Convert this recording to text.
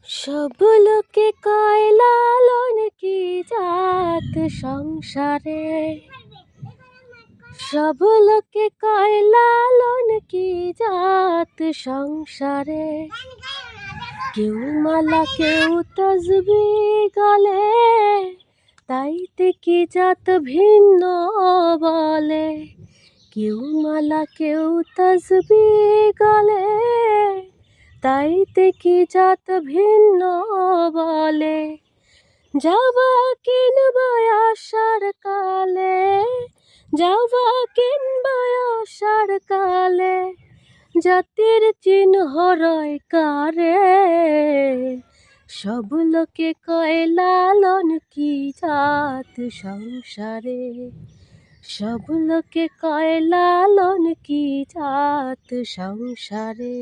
সব লোকে কয় লালন কি জাত সংসারে, সব লোকে কয় লালন কি জাত সংসারে। কেউ মালা কেউ তসবি গলে, তাইতে কি জাত ভিন্ন বলে। কেউ মালা কেউ তসবি গলে, তাইতে কি জাত ভিন্ন বলে। যাওয়া কিনবা আষাঢ় কালে, যাওয়া কিনবা আষাঢ় কালে, জাতির চিহ্ন রয় কারে। সব লোকে কয় লালন কি জাত সংসারে, সব লোকে কয় লালন কি জাত সংসারে।